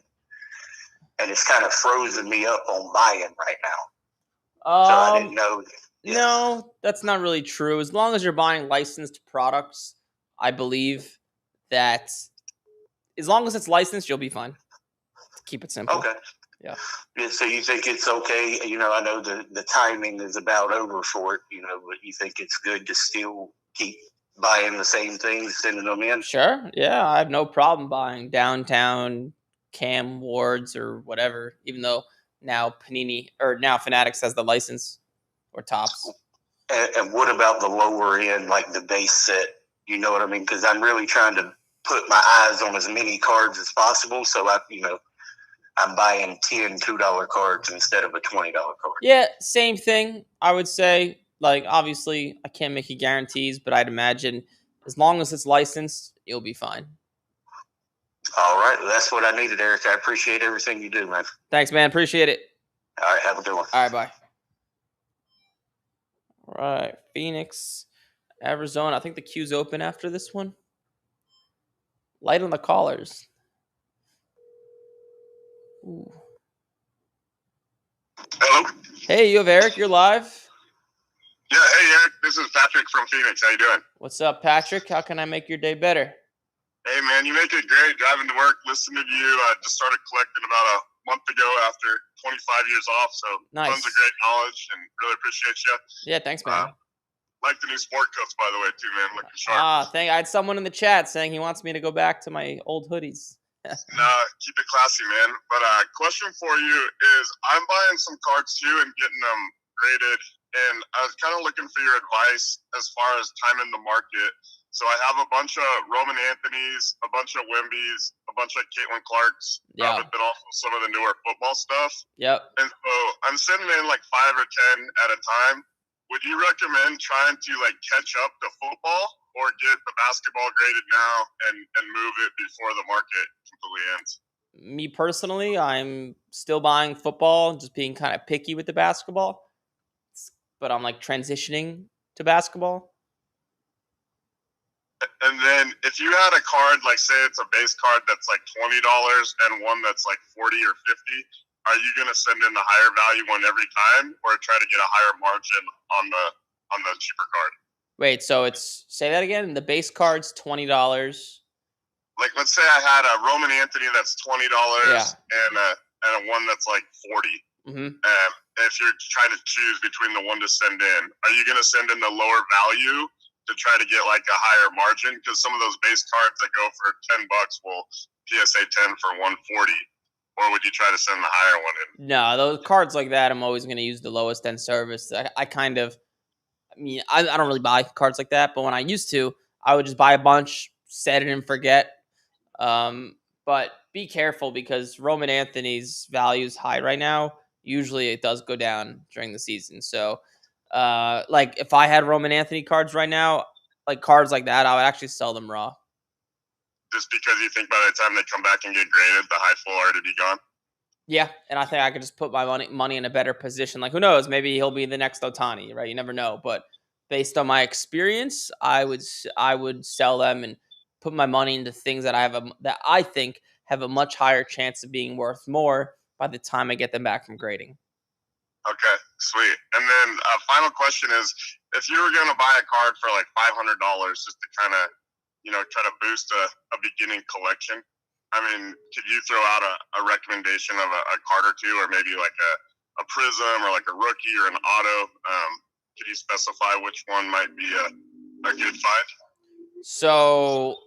And it's kind of frozen me up on buying right now. So I didn't know. Yeah. No, that's not really true. As long as you're buying licensed products, I believe that as long as it's licensed, you'll be fine. Keep it simple. Okay. Yeah. So you think it's okay? I know the timing is about over for it, but you think it's good to still keep buying the same things, sending them in? Sure. Yeah, I have no problem buying downtown Cam Wards or whatever, even though now Fanatics has the license. Or Topps. And what about the lower end, like the base set? You know what I mean? Because I'm really trying to put my eyes on as many cards as possible. So I'm buying $2 cards instead of a $20 card. Yeah, same thing. I would say, like, obviously, I can't make you guarantees, but I'd imagine as long as it's licensed, you'll be fine. All right, that's what I needed, Eric. I appreciate everything you do, man. Thanks, man. Appreciate it. All right, have a good one. All right, bye. All right, Phoenix, Arizona. I think the queue's open after this one. Light on the callers. Ooh. Hello? Hey, you have Eric. You're live. Yeah, hey, Eric. This is Patrick from Phoenix. How you doing? What's up, Patrick? How can I make your day better? Hey, man, you make it great driving to work, listening to you. I just started collecting about a month ago after 25 years off, so Nice. tons of great knowledge and really appreciate you. Yeah, thanks, man. Like the new sport coats, by the way, too, man. Looking sharp. I had someone in the chat saying he wants me to go back to my old hoodies. Nah, keep it classy, man. But question for you is, I'm buying some cards too and getting them graded, and I was kind of looking for your advice as far as timing the market. So I have a bunch of Roman Anthony's, a bunch of Wemby's, a bunch of Caitlin Clark's, Yeah. but then also some of the newer football stuff. Yep. And so I'm sending in like 5 or 10 at a time. Would you recommend trying to like catch up to football or get the basketball graded now and move it before the market completely ends? Me personally, I'm still buying football, just being kind of picky with the basketball. But I'm like transitioning to basketball. And then if you had a card, like say it's a base card that's like $20 and one that's like 40 or 50, are you going to send in the higher value one every time or try to get a higher margin on the cheaper card? Wait, so say that again? The base card's $20. Like let's say I had a Roman Anthony that's $20 and a one that's like 40. Mm-hmm. If you're trying to choose between the one to send in, are you going to send in the lower value to try to get like a higher margin? Because some of those base cards that go for $10 will PSA 10 for 140. Or would you try to send the higher one in? No, those cards like that, I'm always going to use the lowest end service. I don't really buy cards like that, but when I used to, I would just buy a bunch, set it and forget. But be careful because Roman Anthony's value is high right now. Usually it does go down during the season. So, like if I had Roman Anthony cards right now, like cards like that, I would actually sell them raw. Just because you think by the time they come back and get graded, the high floor already be gone? Yeah, and I think I could just put my money in a better position. Like, who knows? Maybe he'll be the next Otani, right? You never know. But based on my experience, I would sell them and put my money into things that that I think have a much higher chance of being worth more by the time I get them back from grading. Okay, sweet. And then final question is, if you were going to buy a card for like $500 just to kind of, try to boost a beginning collection, I mean, could you throw out a recommendation of a card or two, or maybe like a prism or like a rookie or an auto? Could you specify which one might be a good find? So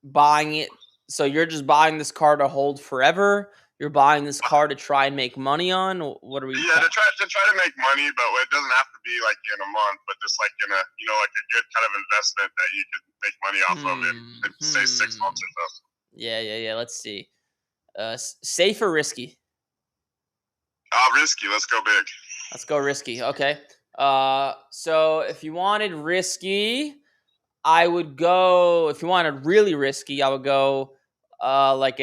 buying it, so you're just buying this card to hold forever? You're buying this card to try and make money on? What are we? Yeah, to try to make money, but it doesn't have to be like in a month, but just like in a like a good kind of investment that you could make money off of in say 6 months or so. Yeah. Let's see. Safe or risky? Risky. Let's go big. Let's go risky. Okay. So if you wanted risky, I would go. If you wanted really risky, I would go like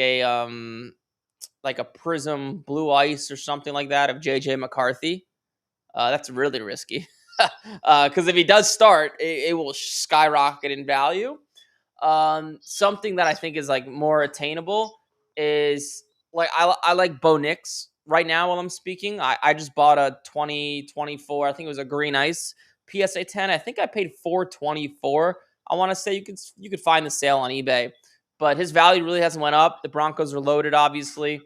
a Prism Blue Ice or something like that of JJ McCarthy. That's really risky because if he does start, it will skyrocket in value. Something that I think is like more attainable is like I like Bo Nix right now while I'm speaking. I just bought a 2024. I think it was a green ice PSA 10. I think I paid $424. I want to say you could find the sale on eBay, but his value really hasn't went up. The Broncos are loaded, obviously.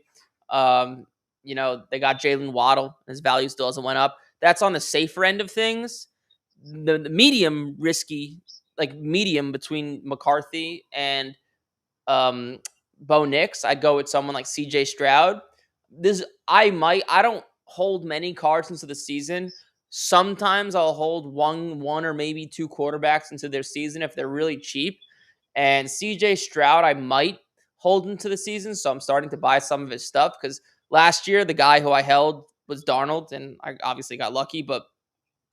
They got Jalen Waddle. His value still hasn't went up. That's on the safer end of things. The medium risky, like medium between McCarthy and Bo Nix, I'd go with someone like CJ Stroud. I don't hold many cards into the season. Sometimes I'll hold one or maybe two quarterbacks into their season if they're really cheap. And CJ Stroud, I might hold into the season. So I'm starting to buy some of his stuff because last year the guy who I held was Darnold, and I obviously got lucky, but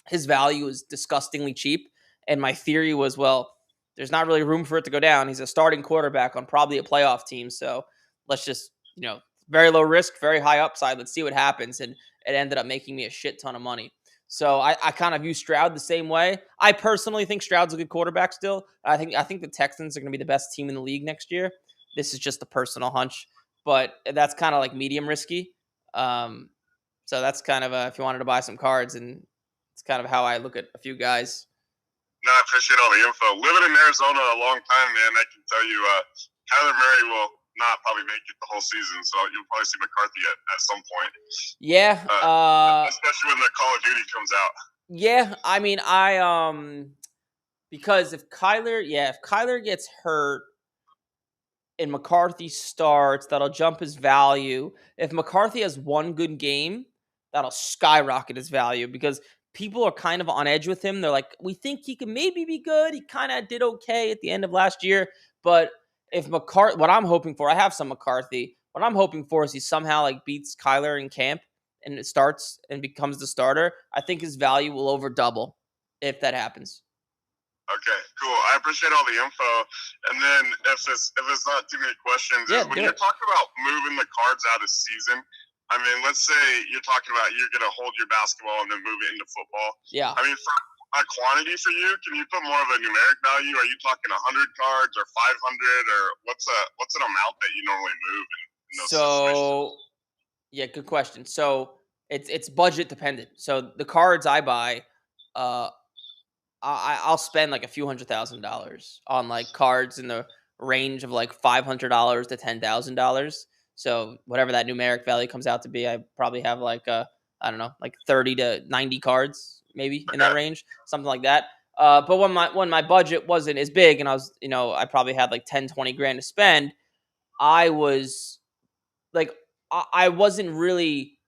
his value is disgustingly cheap. And my theory was, well, there's not really room for it to go down. He's a starting quarterback on probably a playoff team. So let's just, very low risk, very high upside. Let's see what happens. And it ended up making me a shit ton of money. So I kind of view Stroud the same way. I personally think Stroud's a good quarterback still. I think the Texans are going to be the best team in the league next year. This is just a personal hunch, but that's kind of like medium risky. So that's kind of if you wanted to buy some cards, and it's kind of how I look at a few guys. No, I appreciate all the info. Living in Arizona a long time, man, I can tell you, Kyler Murray will not probably make it the whole season, so you'll probably see McCarthy at some point. Yeah. Especially when the Call of Duty comes out. Yeah, I mean, because if Kyler gets hurt and McCarthy starts, that'll jump his value. If McCarthy has one good game, that'll skyrocket his value because people are kind of on edge with him. They're like, we think he can maybe be good. He kind of did okay at the end of last year. But if McCarthy, what I'm hoping for, I have some McCarthy. What I'm hoping for is he somehow like beats Kyler in camp and it starts and becomes the starter. I think his value will over double if that happens. Okay, cool. I appreciate all the info. And then if it's not too many questions, when you're talking about moving the cards out of season, I mean, let's say you're talking about you're going to hold your basketball and then move it into football. Yeah. I mean, for a quantity for you, can you put more of a numeric value? Are you talking 100 cards or 500, or what's an amount that you normally move in those situations? Yeah, good question. So it's budget dependent. So the cards I buy, I'll spend like a few $100,000 on like cards in the range of like $500 to $10,000. So whatever that numeric value comes out to be, I probably have like I don't know, like 30 to 90 cards maybe in that range, something like that. But when my budget wasn't as big and I was, I probably had like 10, 20 grand to spend, I was like I wasn't really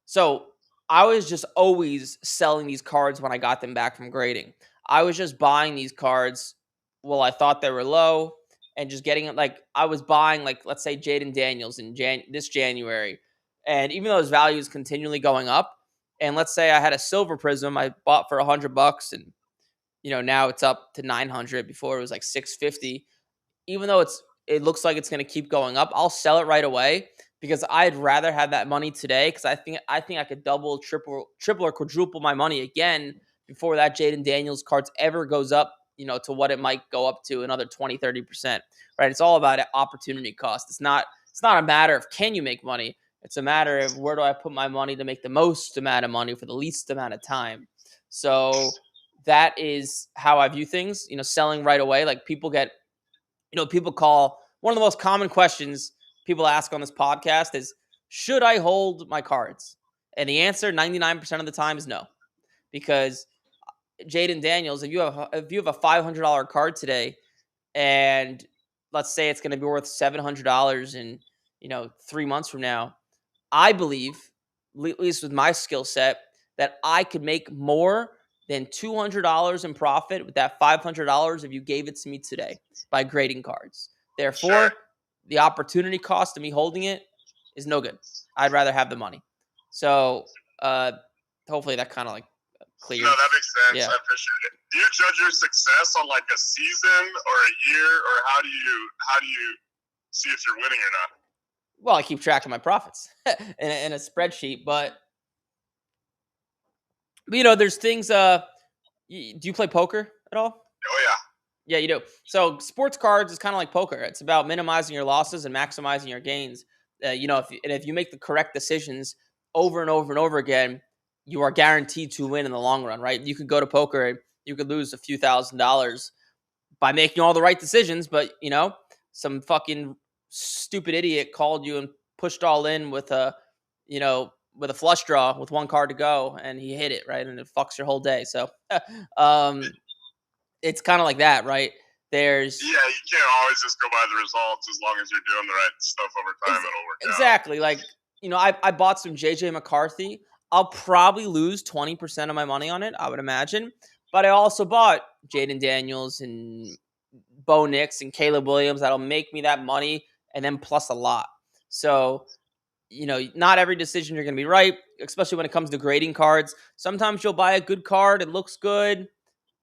so I was just always selling these cards when I got them back from grading. I was just buying these cards while I thought they were low and just getting it. Like I was buying, like let's say Jaden Daniels in this January, and even though his value is continually going up, and let's say I had a silver prism I bought for $100, and now it's up to 900. Before it was like 650. Even though it looks like it's going to keep going up, I'll sell it right away because I'd rather have that money today because I think I could double, triple or quadruple my money again before that Jaden Daniels cards ever goes up, to what it might go up to another 20, 30%. Right? It's all about opportunity cost. It's not a matter of can you make money. It's a matter of where do I put my money to make the most amount of money for the least amount of time. So that is how I view things, selling right away. Like people call one of the most common questions people ask on this podcast is, should I hold my cards? And the answer 99% of the time is no. Because Jaden Daniels, if you have a $500 card today and let's say it's going to be worth $700 in, 3 months from now, I believe, at least with my skill set, that I could make more than $200 in profit with that $500 if you gave it to me today by grading cards. Therefore, the opportunity cost of me holding it is no good. I'd rather have the money. So hopefully that kind of like clears. No, that makes sense. Yeah. I appreciate it. Do you judge your success on like a season or a year, or how do you see if you're winning or not? Well, I keep track of my profits in a spreadsheet, but there's things. Do you play poker at all? Oh yeah. Yeah, you do. So sports cards is kind of like poker. It's about minimizing your losses and maximizing your gains. If you make the correct decisions over and over and over again, you are guaranteed to win in the long run, right? You could go to poker and you could lose a few $1,000s by making all the right decisions, but some fucking stupid idiot called you and pushed all in with a flush draw with one card to go, and he hit it, right, and it fucks your whole day. So, it's kind of like that, right? Yeah, you can't always just go by the results as long as you're doing the right stuff over time. It'll work exactly. Like, I bought some JJ McCarthy. I'll probably lose 20% of my money on it, I would imagine. But I also bought Jaden Daniels and Bo Nix and Caleb Williams. That'll make me that money and then plus a lot. So, not every decision you're going to be right, especially when it comes to grading cards. Sometimes you'll buy a good card. It looks good.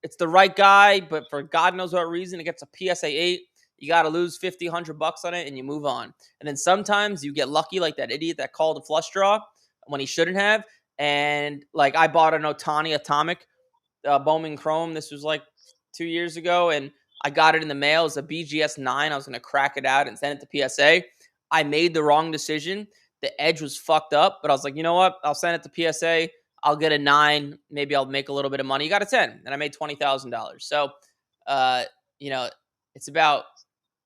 It's the right guy, but for God knows what reason, it gets a PSA 8. You got to lose $50, $100 on it, and you move on. And then sometimes you get lucky, like that idiot that called a flush draw when he shouldn't have. And like I bought an Otani Atomic Bowman Chrome. This was like 2 years ago, and I got it in the mail. It was a BGS 9. I was going to crack it out and send it to PSA. I made the wrong decision. the edge was fucked up, but I was like, you know what? I'll send it to PSA. I'll get a 9. Maybe I'll make a little bit of money. You got a 10, and I made $20,000. So, it's about,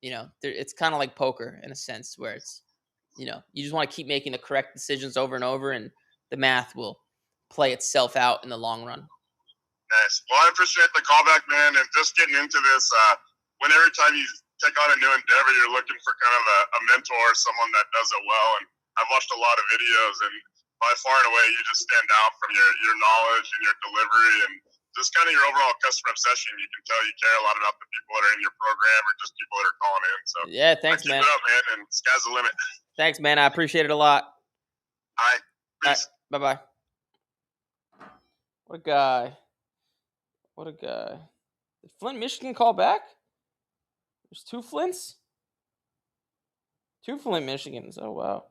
it's kind of like poker in a sense where it's, you just want to keep making the correct decisions over and over, and the math will play itself out in the long run. Nice. Well, I appreciate the callback, man, and just getting into this. When every time you take on a new endeavor, you're looking for kind of a mentor, someone that does it well. And I've watched a lot of videos, and by far and away, you just stand out from your knowledge and your delivery, and just kind of your overall customer obsession. You can tell you care a lot about the people that are in your program or just people that are calling in. So yeah, thanks, keep man. Keep it up, man, and sky's the limit. Thanks, man. I appreciate it a lot. All right. Peace. All right, bye-bye. What a guy. What a guy. Did Flint, Michigan call back? There's 2 Flints? 2 Flint, Michigans. Oh, wow.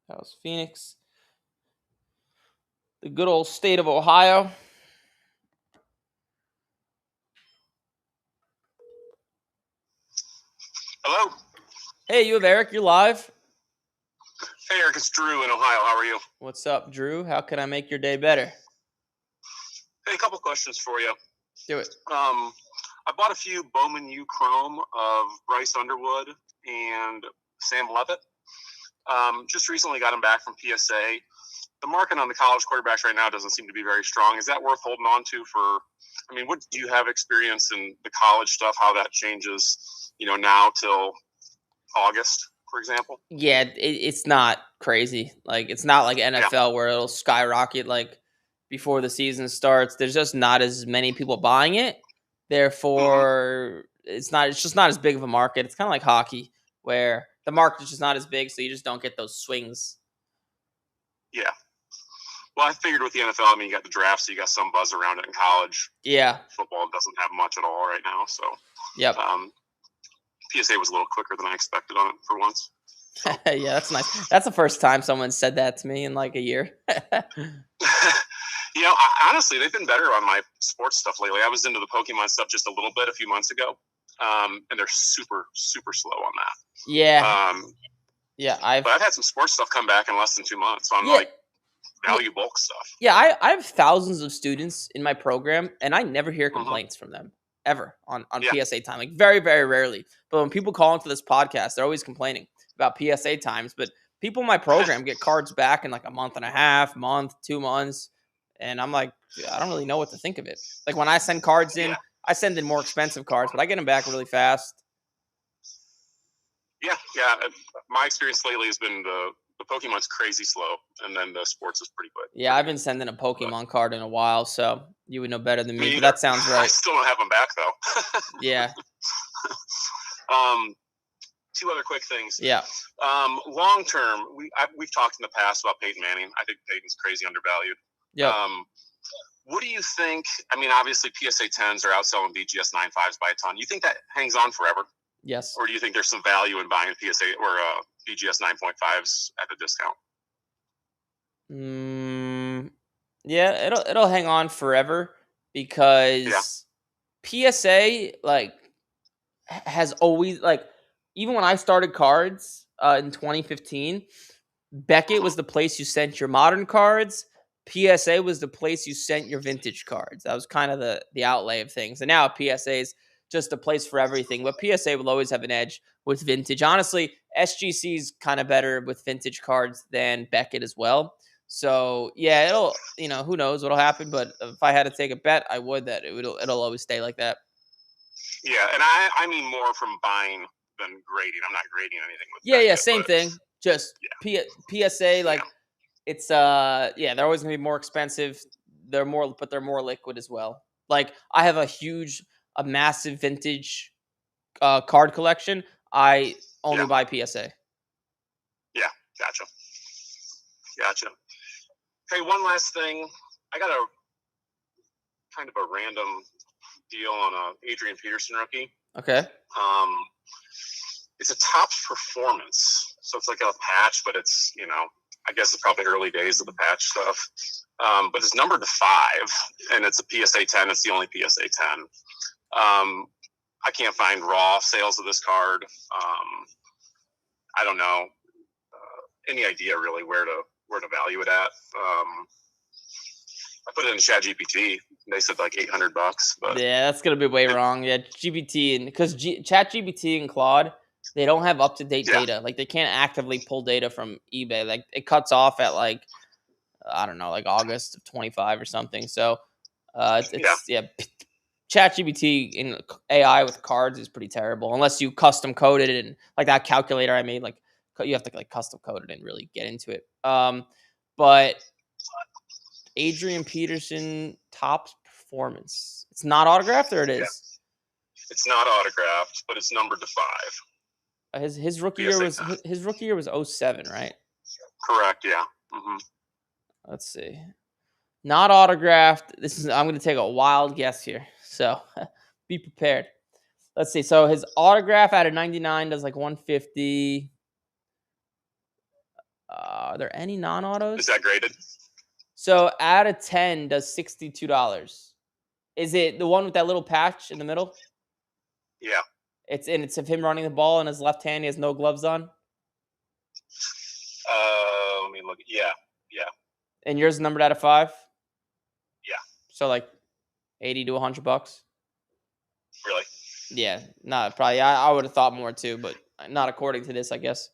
That was Phoenix. The good old state of Ohio. Hello. Hey, you have Eric. You're live. Hey, Eric. It's Drew in Ohio. How are you? What's up, Drew? How can I make your day better? Hey, a couple questions for you. Do it. I bought a few Bowman U Chrome of Bryce Underwood and Sam Levitt. Just recently got them back from PSA. The market on the college quarterbacks right now doesn't seem to be very strong. Is that worth holding on to for? I mean, what do you have experience in the college stuff? How that changes, now till August, for example? Yeah, it's not crazy. Like, it's not like NFL where it'll skyrocket like before the season starts. There's just not as many people buying it. Therefore, it's just not as big of a market. It's kind of like hockey where the market is just not as big, so you just don't get those swings. Yeah. Well, I figured with the NFL, I mean, you got the draft, so you got some buzz around it in college. Yeah. Football doesn't have much at all right now, so. Yep. PSA was a little quicker than I expected on it for once. So. Yeah, that's nice. That's the first time someone said that to me in like a year. Honestly, they've been better on my sports stuff lately. I was into the Pokemon stuff just a little bit a few months ago, and they're super, super slow on that. Yeah. But I've had some sports stuff come back in less than 2 months on like value bulk stuff. Yeah, I have thousands of students in my program, and I never hear complaints from them ever on PSA time. Like very, very rarely. But when people call into this podcast, they're always complaining about PSA times. But people in my program get cards back in like a month and a half, 2 months. And I'm like, I don't really know what to think of it. Like when I send cards in, I send in more expensive cards, but I get them back really fast. Yeah. My experience lately has been the Pokemon's crazy slow, and then the sports is pretty quick. Yeah, I've been sending a Pokemon card in a while, so you would know better than me. But that sounds right. I still don't have them back though. Yeah. 2 other quick things. Yeah. Long term, we've talked in the past about Peyton Manning. I think Peyton's crazy undervalued. Yeah. What do you think? I mean, obviously PSA 10s are outselling BGS 9.5s by a ton. You think that hangs on forever? Yes. Or do you think there's some value in buying a PSA or BGS 9.5s at a discount? Yeah, it'll hang on forever because PSA like has always like, even when I started cards in 2015, Beckett was the place you sent your modern cards. PSA was the place you sent your vintage cards. That was kind of the outlay of things. And now PSA is just a place for everything. But PSA will always have an edge with vintage. Honestly, SGC is kind of better with vintage cards than Beckett as well. So, yeah, it'll, who knows what'll happen. But if I had to take a bet, I would that it'll always stay like that. Yeah, and I mean more from buying than grading. I'm not grading anything with Beckett, same thing. Just PSA, like, it's they're always gonna be more expensive. They're more liquid as well. Like I have a massive vintage card collection. I only buy PSA. Yeah, gotcha. Hey, one last thing. I got a kind of a random deal on a Adrian Peterson rookie. Okay. It's a Topps Performance, so it's like a patch, but it's I guess it's probably early days of the patch stuff. But it's numbered to 5, and it's a PSA 10. It's the only PSA 10. I can't find raw sales of this card. I don't know. any idea really where to value it at. I put it in ChatGPT. They said like $800, but Yeah, that's gonna be way wrong. Yeah, GPT and because ChatGPT and Claude, they don't have up to date yeah, data. Like they can't actively pull data from eBay. Like it cuts off at like I don't know, like August of 25 or something. So it's yeah. ChatGPT in AI with cards is pretty terrible unless you custom code it and like that calculator I made. Like you have to like custom code it and really get into it. But Adrian Peterson Topps performance. It's not autographed, or it yeah. is. It's not autographed, but it's numbered to 5. His rookie PSA year was 10. his rookie year was 07, right? Correct. Yeah. Mm-hmm. Let's see. Not autographed. I'm going to take a wild guess here. So be prepared. Let's see. So his autograph out of 99 does like 150. Are there any non-autos? Is that graded? So out of 10 does $62. Is it the one with that little patch in the middle? Yeah. It's of him running the ball in his left hand. He has no gloves on. Let me look. Yeah. Yeah. And yours numbered out of 5? Yeah. So like $80 to $100. Really? Yeah, not probably. I would have thought more too, but not according to this, I guess.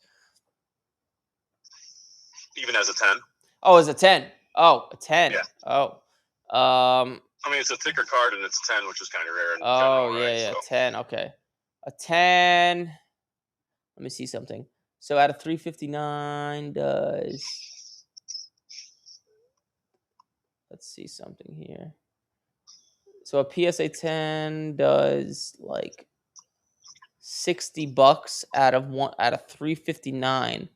Even as a 10? Oh, it's a 10. Oh, a 10. Yeah. Oh. I mean, it's a thicker card and it's 10, which is kind of rare in general, Yeah, right? yeah, So. 10. Okay. A 10. Let me see something. So out of 359 does. Let's see something here. So a PSA 10 does like $60 out of 359.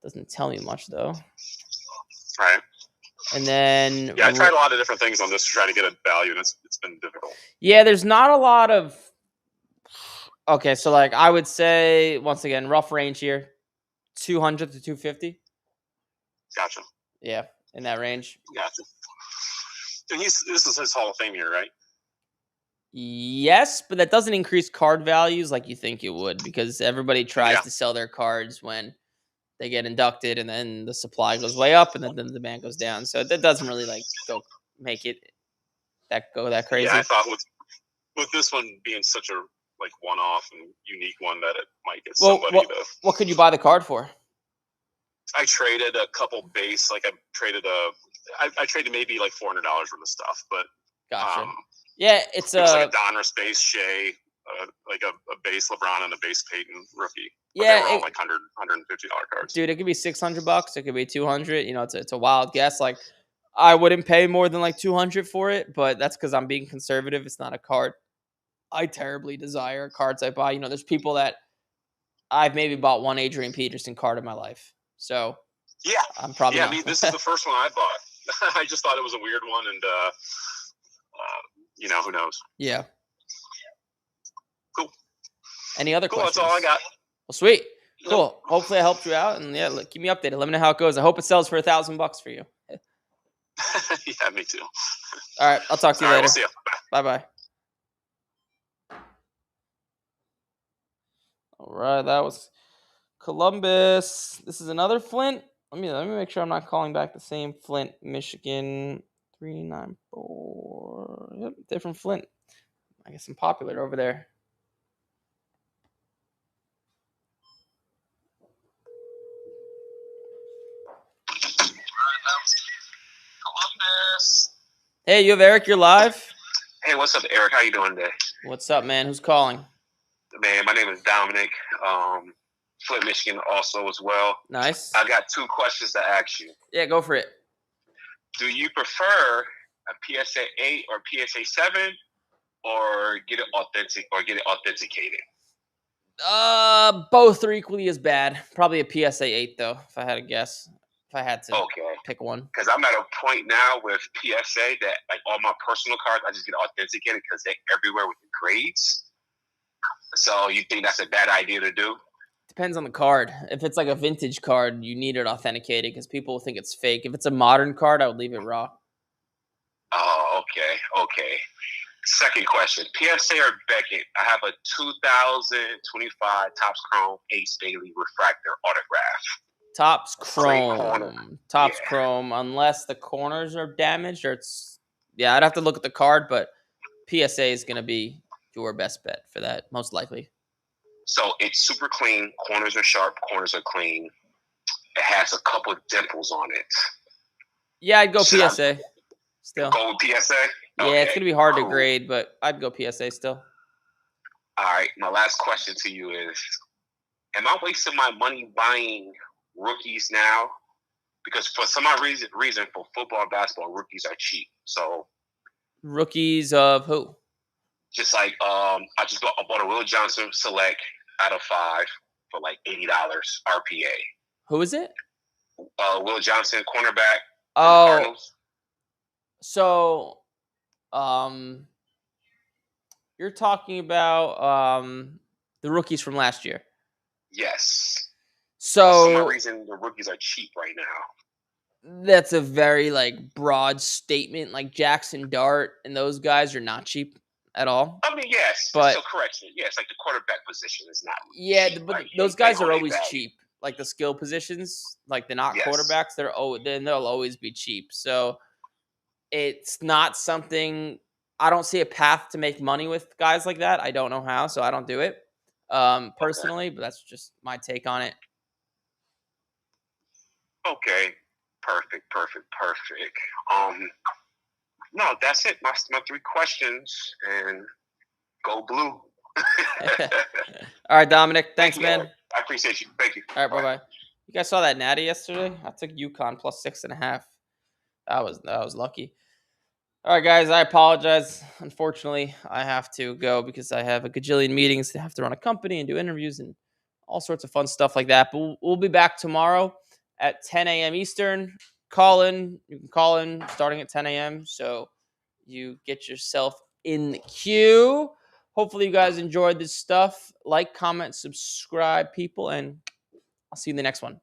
Doesn't tell me much though. Right. And then yeah, I tried a lot of different things on this to try to get a value, and it's been difficult. Yeah, there's not a lot of. Okay, so like I would say once again, rough range here, 200 to 250. Gotcha. Yeah, in that range. Gotcha. And this is his Hall of Fame year, right? Yes, but that doesn't increase card values like you think it would because everybody tries to sell their cards when they get inducted, and then the supply goes way up, and then the demand goes down. So that doesn't really like go make it that crazy. Yeah, I thought with this one being such a like one-off and unique one that it might get somebody to. What could you buy the card for? I traded a couple base, like I traded maybe like $400 worth of stuff, but gotcha. Yeah, it was like a Donruss base Shea, like a base LeBron and a base Peyton rookie. But yeah, they were all like $150 cards. Dude, it could be $600. It could be $200. You know, it's a wild guess. Like, I wouldn't pay more than like $200 for it, but that's because I'm being conservative. It's not a card I terribly desire. Cards I buy. You know, there's people that I've maybe bought one Adrian Peterson card in my life. So yeah, I'm probably I mean, this is the first one I bought. I just thought it was a weird one, and you know, who knows? Yeah. Cool. Any other questions? That's all I got. Well, sweet. Cool. Hopefully I helped you out, and yeah, keep me updated. Let me know how it goes. I hope it sells for $1,000 for you. Yeah, me too. All right, I'll talk to you later. We'll see you. Bye bye. All right, that was Columbus. This is another Flint. Let me make sure I'm not calling back the same Flint, Michigan 394. Yep, different Flint. I guess I'm popular over there. Columbus. Hey, you have Eric. You're live. Hey, what's up, Eric? How you doing today? What's up, man? Who's calling? Man, my name is Dominic. Flint, Michigan, also as well. Nice. I got 2 questions to ask you. Yeah, go for it. Do you prefer a PSA 8 or PSA 7, or get it authenticated? Both are equally as bad. Probably a PSA 8 though, if I had to guess. If I had to pick one. Because I'm at a point now with PSA that like all my personal cards, I just get authenticated because they're everywhere with the grades. So you think that's a bad idea to do? Depends on the card. If it's like a vintage card, you need it authenticated because people think it's fake. If it's a modern card, I would leave it raw. Oh, okay. Second question: PSA or Beckett? I have a 2025 Topps Chrome Ace Daily Refractor autograph. Topps Straight corner. chrome. Topps Yeah. chrome, unless the corners are damaged or it's. Yeah, I'd have to look at the card, but PSA is going to be your best bet for that, most likely. So it's super clean. Corners are sharp. Corners are clean. It has a couple dimples on it. Yeah, I'd go Should I PSA still. go with PSA? Yeah, Okay, it's going to be hard to cool. grade, but I'd go PSA still. All right. My last question to you is, am I wasting my money buying rookies now? Because for some odd reason for football and basketball, rookies are cheap. So Rookies of who? just like I bought a Will Johnson Select out of 5 for like $80 RPA. Who is it? Will Johnson, cornerback. Oh, Cardinals. so you're talking about the rookies from last year. Yes. So for some reason, the rookies are cheap right now. That's a very broad statement. Like Jackson Dart and those guys are not cheap at all. I mean, yes, but still correction. Yes, like the quarterback position is not. Yeah, cheap. but Like, those guys are they always value. cheap. Like the skill positions, like they're not Yes. quarterbacks. They'll always be cheap. So it's not something. I don't see a path to make money with guys like that. I don't know how, so I don't do it personally. But that's just my take on it. Okay, perfect. No, that's it. My 3 questions, and go blue. All right, Dominic. Thanks, Thank you, man. Eric. I appreciate you. Thank you. All right, bye. You guys saw that natty yesterday? I took UConn plus 6.5. That was lucky. All right, guys. I apologize. Unfortunately, I have to go because I have a gajillion meetings to have to run a company and do interviews and all sorts of fun stuff like that. But we'll be back tomorrow at 10 a.m. Eastern. Call in. You can call in starting at 10 a.m. So you get yourself in the queue. Hopefully, you guys enjoyed this stuff. Like, comment, subscribe, people, and I'll see you in the next one.